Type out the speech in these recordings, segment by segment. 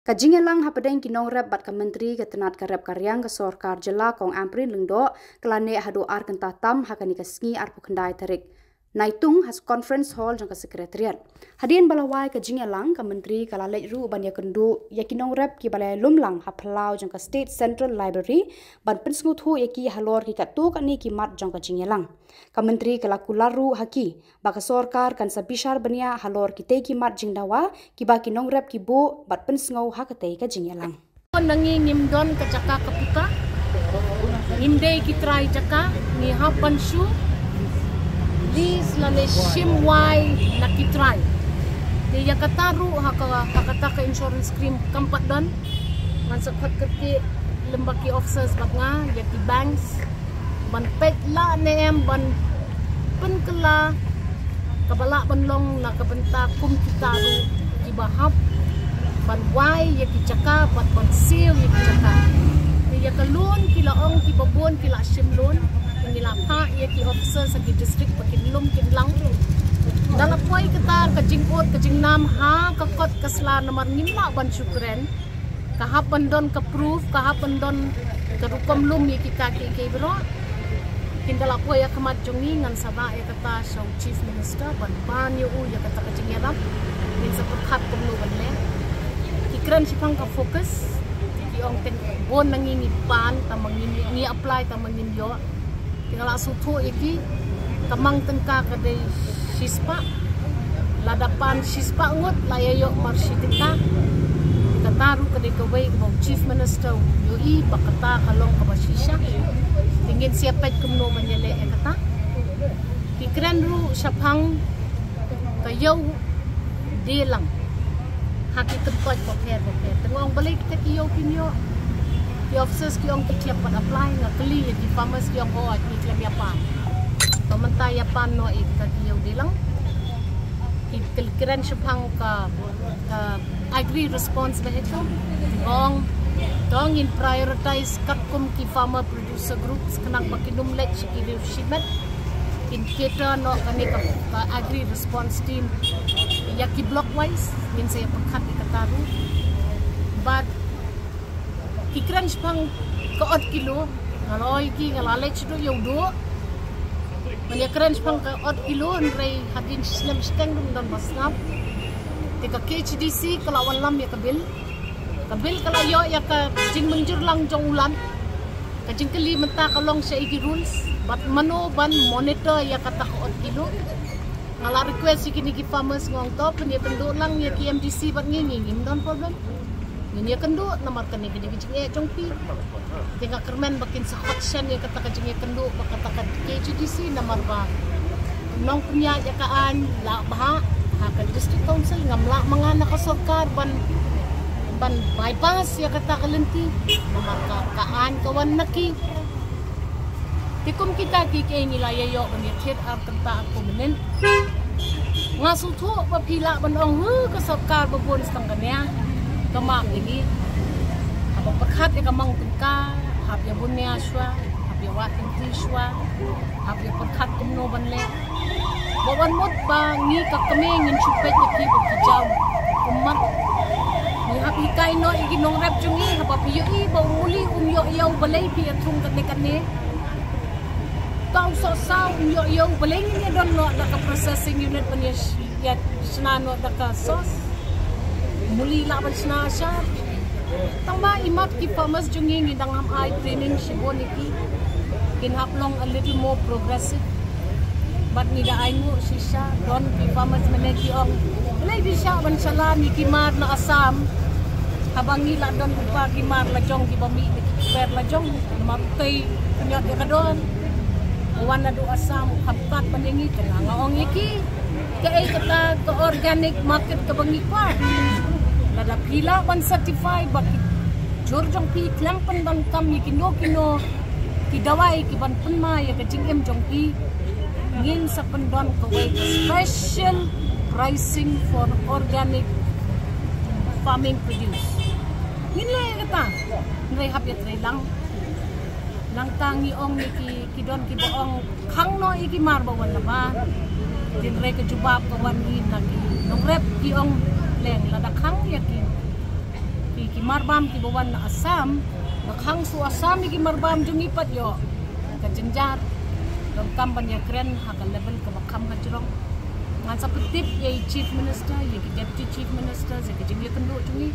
Ka Jingialang Hapdeng ki Nongrep bat ka Myntri ka tenat ka rep karyang ka Khubor kong amprin lengdo kelane Haduh ar Kynta tam hakani ka sngi ar pukendai tarik. Naitung has conference hall jang ka sekretariat. Hadian balawai ka Jingialang ka Myntri ka Leit ru ban ya Kynduh ya ki Nongrep ki balai lumlang haplau jang ka State Central Library ban pensngu thu ya ki halor ki ka tu ka ni ki mat jang ka Jingialang. Ka Myntri ka lakularu haki ba ka Sorkar kan sabishar bania halor ki te ki mat jingdawa ki ba ki Nongrep ki bo bat pensngu hakate ka Jingialang. Nangi ngimdon ka jaka kapuka ngimdei ki try jaka ni hapan shu Lis lane Shim wai nakitry. Dia kataru hakata ka insurance cream kampat dan man sakhat kerti lembaki officers batnga yati banks ban pet la nem ban penkela kabala banlong na kabenta kum kitaru ibahap ban wai yati caka ban seal yati caka. Dia kalun kilaong kibabon kila Shim lon nilapa ia ki officer sa ki district pakinlum kinlang dalam poi ketar ka jingkot ka jingnam ha ka kot kasla nomor 5 ban syukren ka hapendon ka proof ka hapendon ka rukom lum ia kita ki bro kindala poi ka majungi ngan Samla ia kata show chief minister ban banyu ya kata ka Jingialam min sa perkhat kumlu ban le ki kren sipang ka fokus ki ong ten bon nangini pan tamangini ni apply tamangin yo tinggal sutu iki kamang tengka kadai sispa ladapan sispa ngut layayo marsyidita kataru kadai kawai kau chief minister yoi bakata kalong kabasisha tingin siapet kumno manyele kata pikran ru syapang kayaw delang haki tempat poker tengong balik kita kiyo kinyo the officers ki ong kiklap pan apply nga kli di farmers ki ong hoat ki klap yapan pamantay yapan no ita kiyo dilang kiran syapang ka agri response vehicle dong in prioritize katkum ki farmer producer groups kanang makinum let ki shipment in cater no kani ka agri response team yaki block wise min saya pangkat ikataru but kikran sepang keot kilo ngaloi ki ngalalek sido yung do manya kran sepang keot kilo nrei hadin slam steng dum dan masnap tika KHDC kalawan lam ya kabil kala yo ya ka jing menjur lang jong ulan ka jing kali menta kalong sa igi rules but mano ban monitor ya kata keot kilo ngala request ikini ki farmers ngong to pen ya kendo lang ya ki MDC bat ngingim don problem ini Kynduh nomor kini kejeng jongpi tinggal kermen bakin sehotsyan ya kata kejeng Kynduh bakata KHDC nomor ba nong punya jakaan la bah hakan district council ngamla mangana ka Sorkar ban bypass ya kata kalenti nomor kaan kawan naki tikum kita ki nilaya yo ban thet ar Kynta aku menen ngasutu papila ban ong ka Sorkar babon stangkanya kamak lagi apa perkhat ya kamang tengka hab ya bunya shwa hab ya watin tishwa hab ya perkhat kumno banle bawan mot ba ni ka kameng in chupet ki bukijaw umat ni hab ikai no igi Nongrep jungi hab piyo i ba uli umyo yaw balay pi atung kane tau so sa umyo yaw balay ni don no da processing unit banya ya snano da ka sos muli laban snasha tamba imat ki farmers junging idang ham ai training shiboniki kin haplong a little more progressive but nida aingo shisha don ki farmers maneki ong lay bisha ban sala ni kimar na asam habang ila don pa kimar la jong ki bami ni per la jong matay punya ka don wan na do asam kapkat paningi nga ong iki kay kata to organic market ka bangi pa ada pila ban certify baki jorjong pi klang pan ban kam ni kino ki dawai ki ban penma ya ka jingem jong pi ngin sa pendon ko way special pricing for organic farming produce ngin le kata ngai hab ya tre lang tangi ong ni ki don ki boong khang no iki mar bawan na ba din re ka jubab kawan ni lagi Nongrep ki ong leng lada khang yakin marbam ki bawan na Assam nakhang su Assam ki marbam jungi pat yo ka jenjar dom kamban ya kren ha ka level ka bakam ka jrong ngan sapetip ye chief minister ye deputy chief minister ze ka jingi Kynduh jungi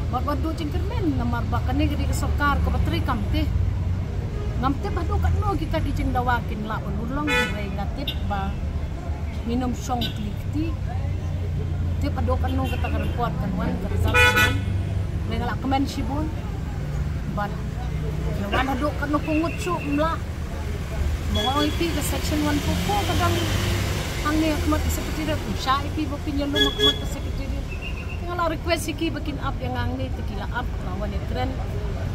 bat du jingkermen na marbak ka negeri ka sokar ka batri kamte ngamte badu kat no kita ki jing dawakin la ulong re ngatip ba minum song klikti tip ado kan no kata kan report kan wan ka result kan nengala kemen sibun ban wan ado kan no pungut su mla mo ipi ka section 144 kadang angge akmat secretariat sha ipi bopinyo lu akmat secretariat ngala request iki bakin up yang angne tikila up lawan ekren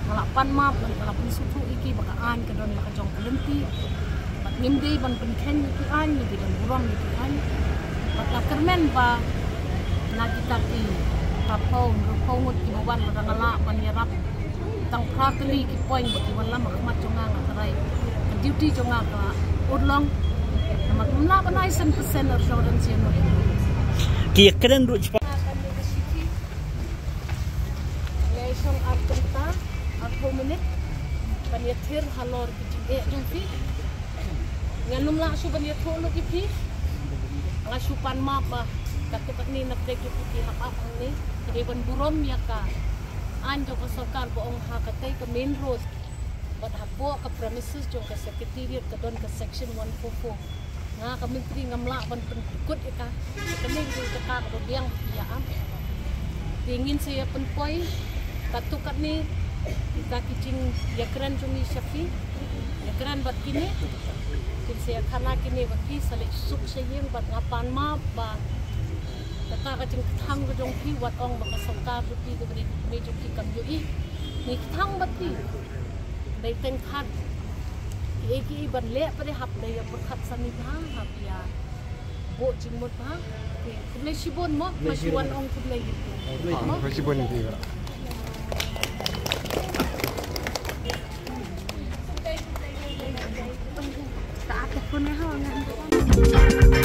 ngalapan map ngalapan sutu iki bakaan kadon makajong kelenti bat ngimde ban penken iki an ni dan buram iki an bat lakermen ba na kita ki tapong rupongut ki bawan ngala panirap tang prateli ki point baki wala makmat jonga ngatarai duty jonga ka urlong makmla banai 100% assurance yan mo ki kren ru Shillong at Kynta at 4 minute paniatir halor ki jumpi nganum la su paniatir lo ki pi ngasupan mapa katukat ni napdek ki hapap ni iban burom ya ka anjo ko sokar boong hakatay ka main road bat hapo ka premises jong ka secretariat ka don ka section 144 nga ka Myntri ngamla ban penkut ika kami di ka ka biang ya am tingin saya penpoy katukat ni kita kicing ya keren jong ni syafi ya keren bat kini kin saya kana kini bat ki salik suk sayeng bat ngapan ma ba kata kacing thang ko jong pi wat ong baka sokar rupi ko beri mejo ki kam yo I ni thang bati dai teng khat ki ban le pare hap dai ya khat sani ba hap ya bo jing mot ba kumle sibon mo masuan ong kumle gitu mo sibon ni ba tak ada pun ha